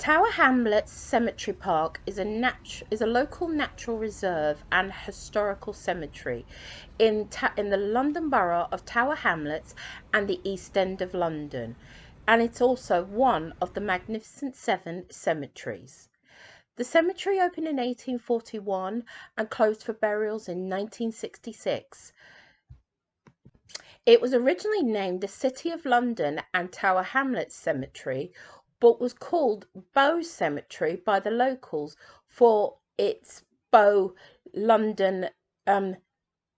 Tower Hamlets Cemetery Park is a local natural reserve and historical cemetery in the London Borough of Tower Hamlets and the East End of London, and it's also one of the Magnificent Seven cemeteries. The cemetery opened in 1841 and closed for burials in 1966. It was originally named the City of London and Tower Hamlets Cemetery, but was called Bow Cemetery by the locals for its Bow, London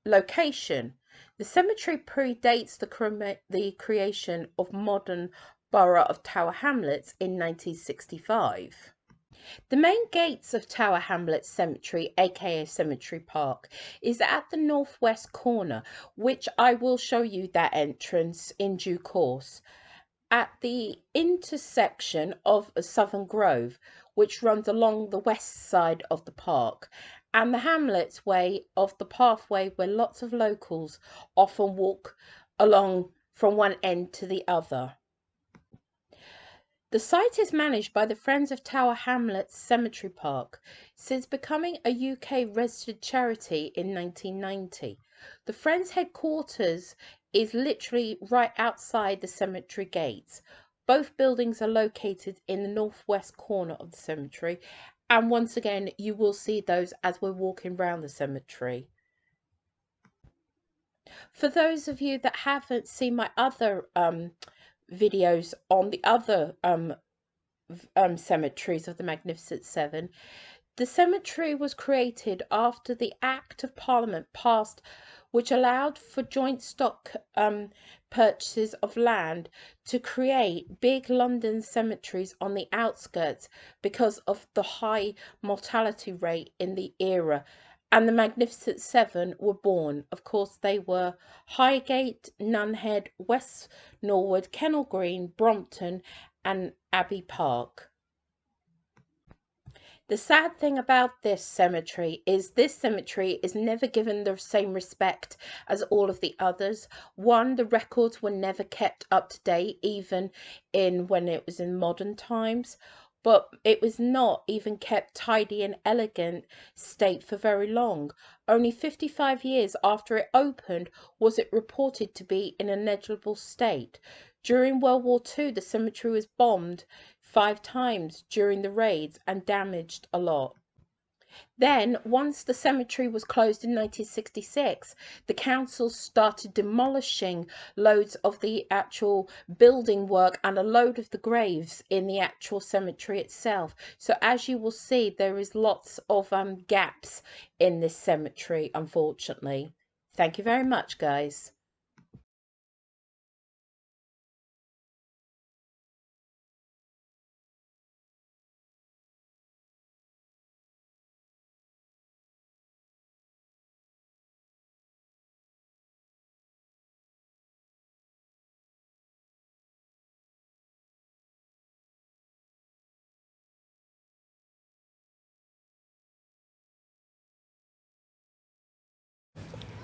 location. The cemetery predates the creation of modern borough of Tower Hamlets in 1965. The main gates of Tower Hamlets Cemetery, aka Cemetery Park, is at the northwest corner, which I will show you that entrance in due course, at the intersection of Southern Grove, which runs along the west side of the park, and the Hamlets Way of the pathway where lots of locals often walk along from one end to the other. The site is managed by the Friends of Tower Hamlets Cemetery Park since becoming a UK registered charity in 1990. The Friends headquarters is literally right outside the cemetery gates. Both buildings are located in the northwest corner of the cemetery, and once again you will see those as we're walking around the cemetery. For those of you that haven't seen my other videos on the other cemeteries of the Magnificent Seven, the cemetery was created after the Act of Parliament passed, which allowed for joint stock purchases of land to create big London cemeteries on the outskirts because of the high mortality rate in the era. And the Magnificent Seven were born. Of course, they were Highgate, Nunhead, West Norwood, Kennel Green, Brompton, and Abbey Park. The sad thing about this cemetery is never given the same respect as all of the others. One, the records were never kept up to date, even when it was in modern times. But it was not even kept tidy and elegant state for very long. Only 55 years after it opened was it reported to be in a negligible state. During World War II, the cemetery was bombed 5 times during the raids and damaged a lot. Then, once the cemetery was closed in 1966, the council started demolishing loads of the actual building work and a load of the graves in the actual cemetery itself. So as you will see, there is lots of gaps in this cemetery, unfortunately. Thank you very much, guys.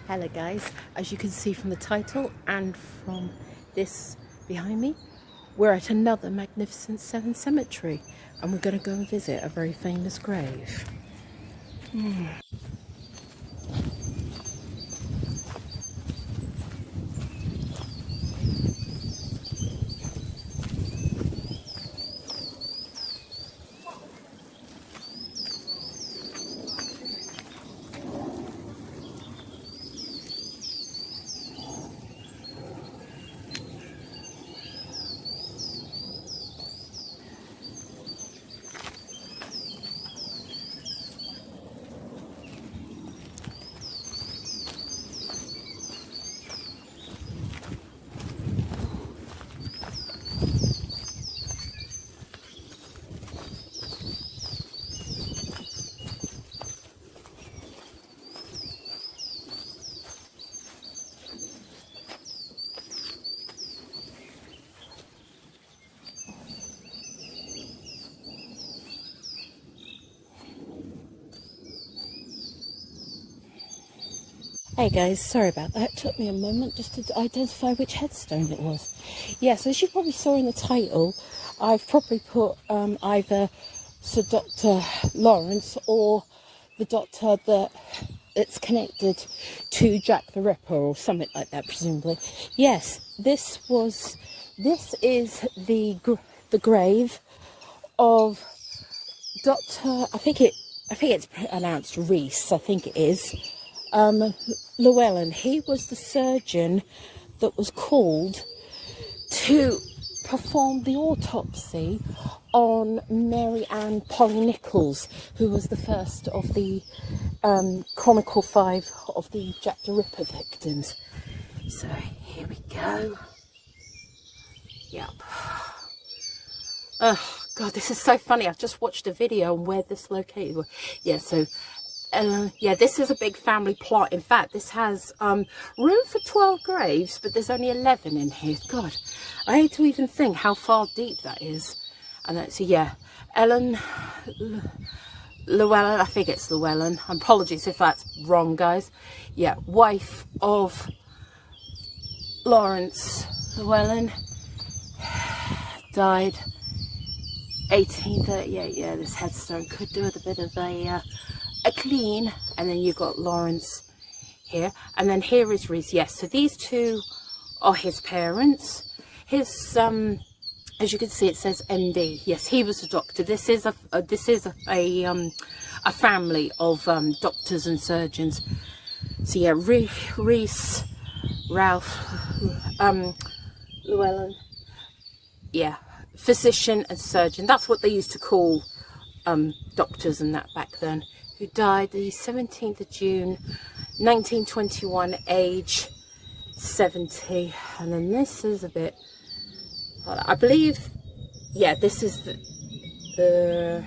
Hello guys, as you can see from the title and from this behind me, we're at another Magnificent Seven cemetery and we're going to go and visit a very famous grave. Hey guys, sorry about that. It took me a moment just to identify which headstone it was. Yes, as you probably saw in the title, I've probably put either Sir Dr. Lawrence or the doctor that it's connected to Jack the Ripper or something like that, presumably. Yes, this is the grave of Dr. I think it's pronounced Rees. I think it is. Llewellyn. He was the surgeon that was called to perform the autopsy on Mary Ann Polly Nichols, who was the first of the Chronicle 5 of the Jack the Ripper victims. So here we go. Yep. Oh God, this is so funny. I've just watched a video on where this located. Yeah, so yeah, this is a big family plot. In fact, this has room for 12 graves, but there's only 11 in here. God, I hate to even think how far deep that is. And that's, yeah, Ellen Llewellyn, I think it's Llewellyn. Apologies if that's wrong, guys. Yeah, wife of Lawrence Llewellyn, died 1838. Yeah, this headstone could do with a bit of a clean. And then you've got Lawrence here, and then here is Rees. Yes, so these two are his parents. His as you can see, it says MD. Yes, he was a doctor. This is a family of doctors and surgeons. So yeah, Rees, Ralph, Llewellyn. Yeah, physician and surgeon. That's what they used to call doctors and that back then. Who died the 17th of June 1921, age 70. And then this is a bit, I believe, yeah, this is the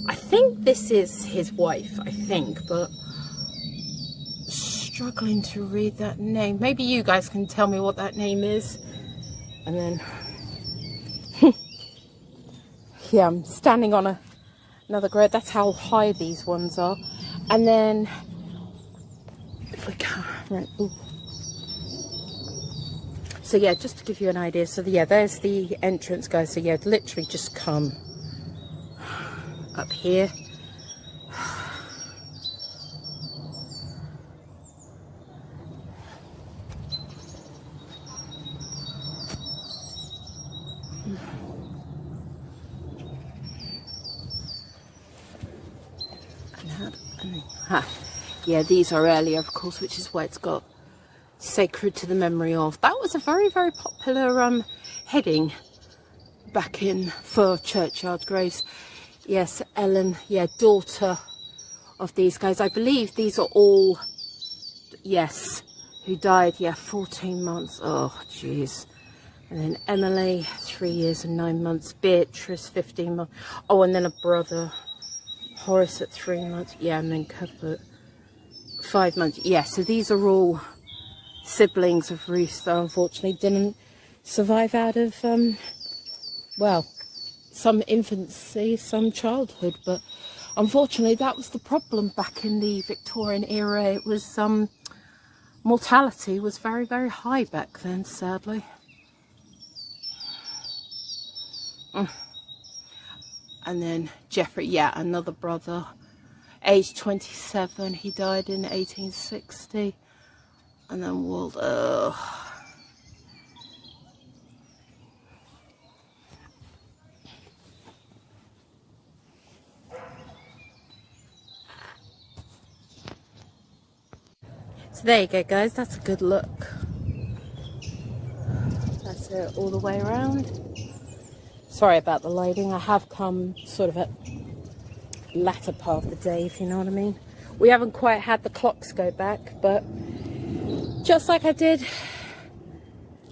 I think this is his wife, I think, but struggling to read that name. Maybe you guys can tell me what that name is. And then yeah, I'm standing on another grade. That's how high these ones are. And then if we can, right, ooh. So yeah, just to give you an idea, so yeah, there's the entrance, guys. So yeah, literally just come up here. Yeah, these are earlier, of course, which is why it's got sacred to the memory of. That was a very, very popular heading back in for churchyard graves. Yes, Ellen, yeah, daughter of these guys. I believe these are all, yes, who died, yeah, 14 months. Oh, jeez. And then Emily, 3 years and 9 months. Beatrice, 15 months. Oh, and then a brother, Horace, at 3 months. Yeah, and then Cuthbert, 5 months. Yeah, so these are all siblings of Rees that unfortunately didn't survive out of, well, some infancy, some childhood. But unfortunately, that was the problem back in the Victorian era. It was, mortality was very, very high back then, sadly. And then Geoffrey, yeah, another brother, age 27, he died in 1860. And then Walter. So there you go, guys, that's a good look. That's it all the way around. Sorry about the lighting. I have come sort of at latter part of the day, if you know what I mean. We haven't quite had the clocks go back, but just like I did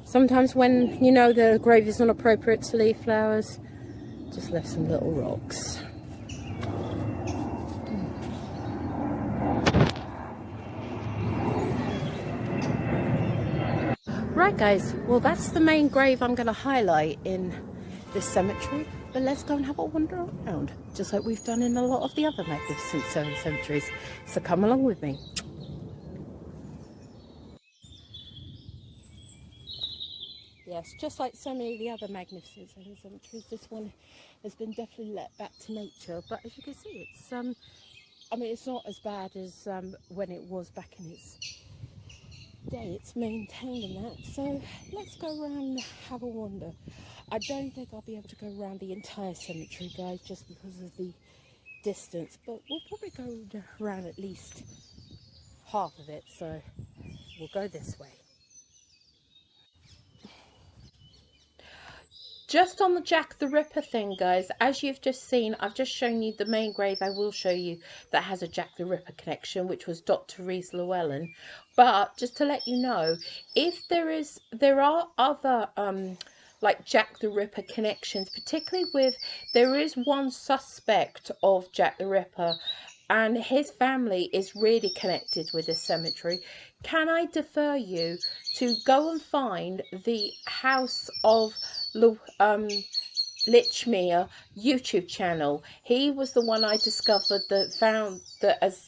sometimes when, you know, the grave is not appropriate to leave flowers, just left some little rocks. Right, guys, well, that's the main grave I'm going to highlight in this cemetery, but let's go and have a wander around, just like we've done in a lot of the other magnificent cemeteries. So come along with me. yes, just like so many of the other magnificent cemeteries, this one has been definitely let back to nature. But as you can see, it's I mean, it's not as bad as when it was back in its day. It's maintained and that. So let's go around and have a wander. I don't think I'll be able to go around the entire cemetery, guys, just because of the distance. But we'll probably go around at least half of it. So we'll go this way. Just on the Jack the Ripper thing, guys, as you've just seen, I've just shown you the main grave I will show you that has a Jack the Ripper connection, which was Dr. Rees Llewellyn. But just to let you know, if there are other like Jack the Ripper connections, particularly with, there is one suspect of Jack the Ripper and his family is really connected with this cemetery. Can I defer you to go and find the House of Lichmere YouTube channel? He was the one I discovered that found that has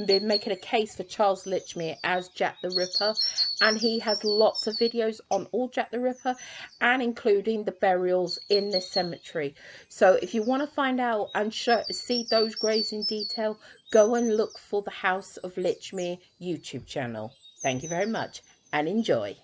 been making a case for Charles Lichmere as Jack the Ripper, and he has lots of videos on all Jack the Ripper and including the burials in this cemetery. So if you want to find out and see those graves in detail, go and look for the House of Lichmere YouTube channel. Thank you very much and enjoy.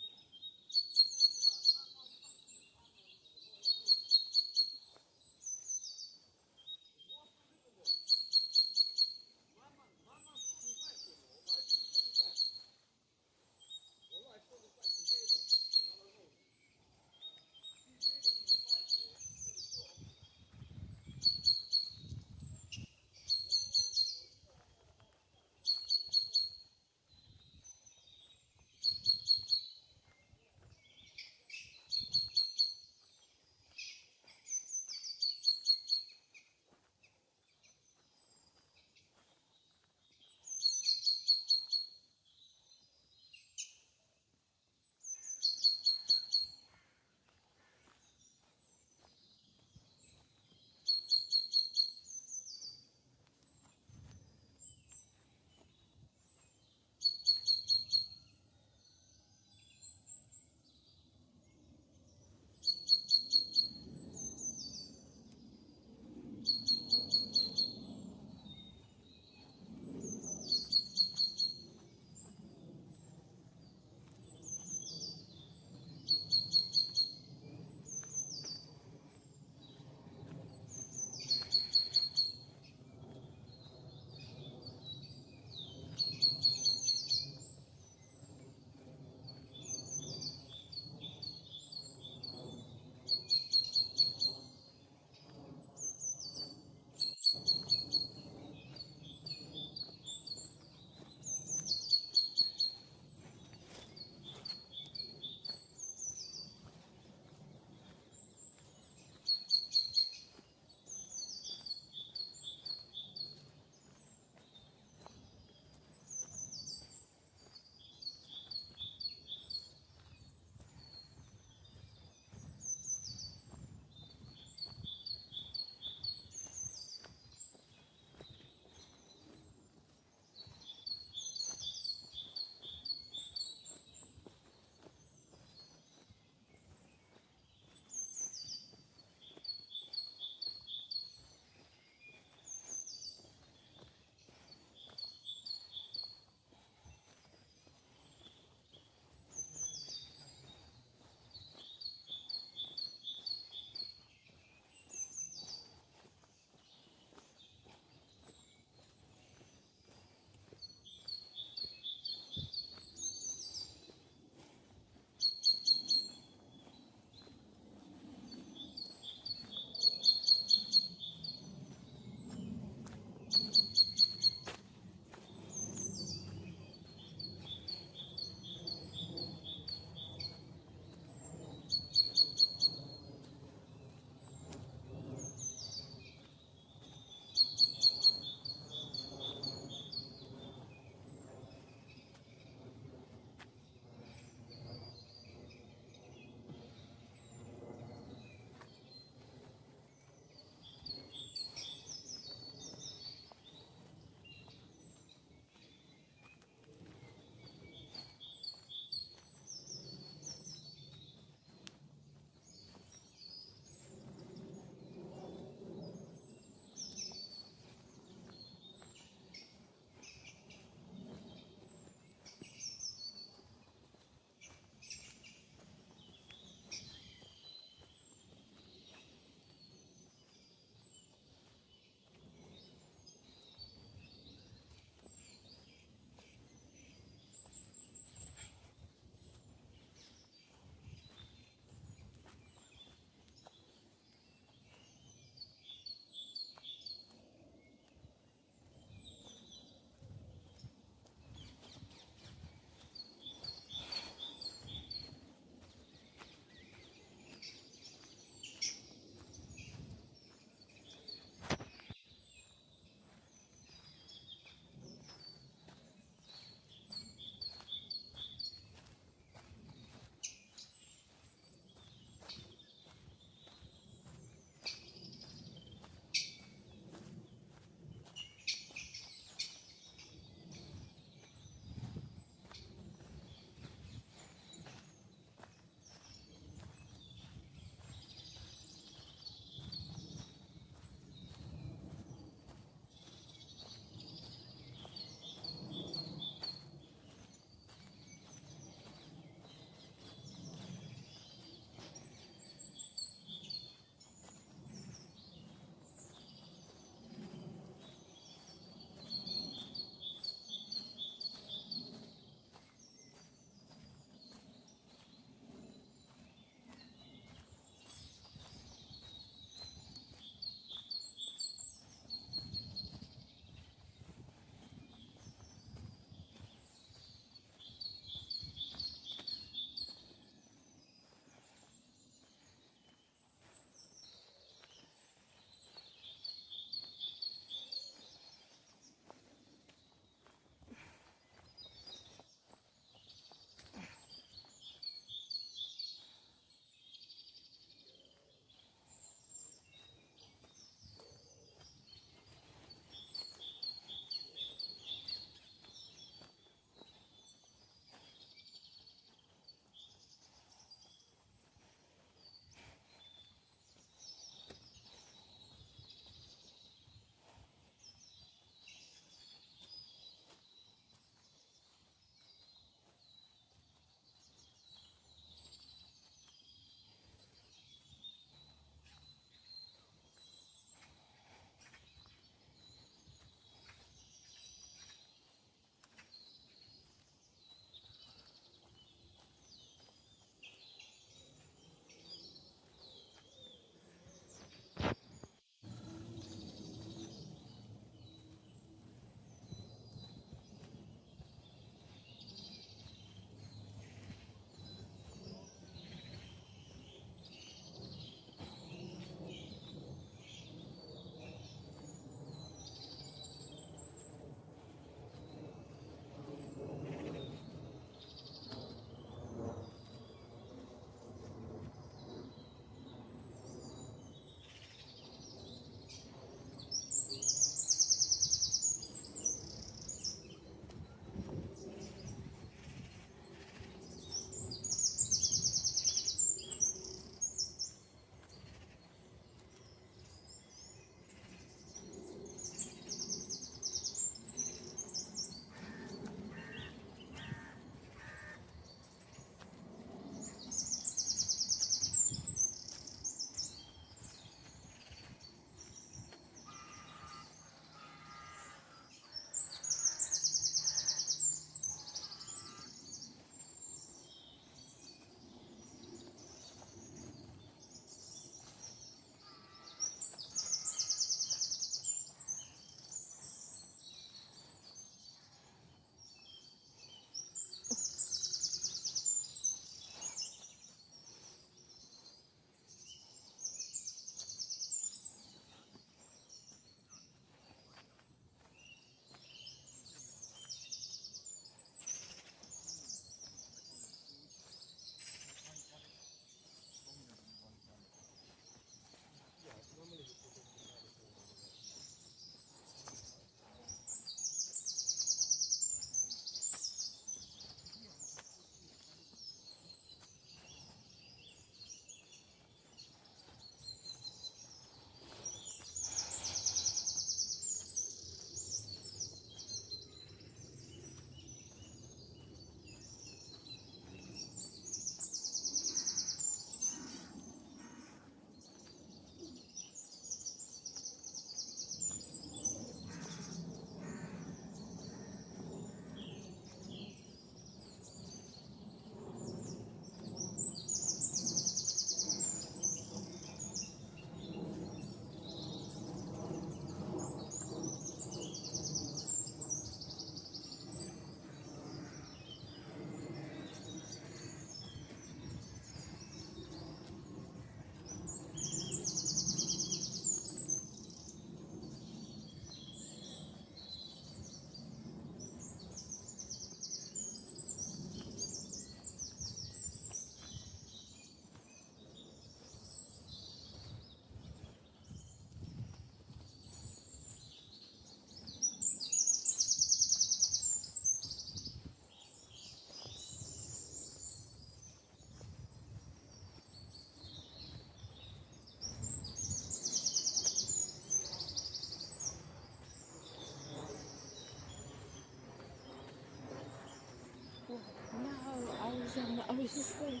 I was just waiting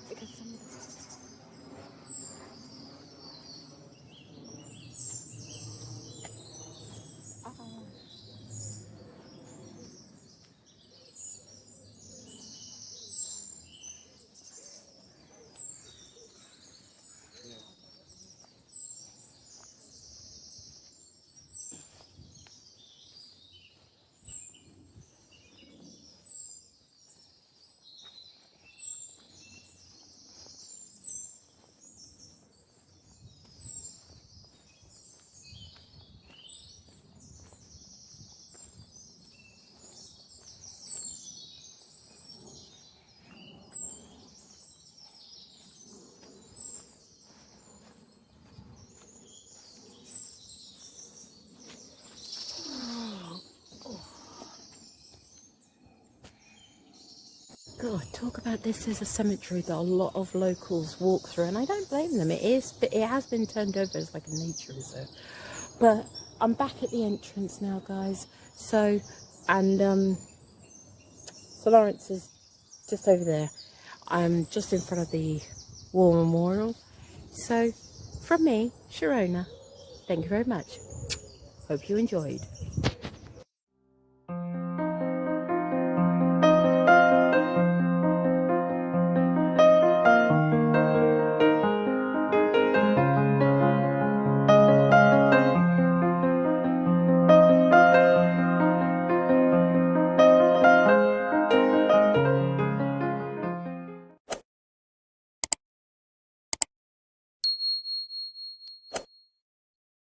to get some of the... God, talk about this as a cemetery that a lot of locals walk through, and I don't blame them. But it has been turned over as like a nature reserve. But I'm back at the entrance now, guys. So Lawrence is just over there. I'm just in front of the war memorial. So from me, Sharona, thank you very much. Hope you enjoyed.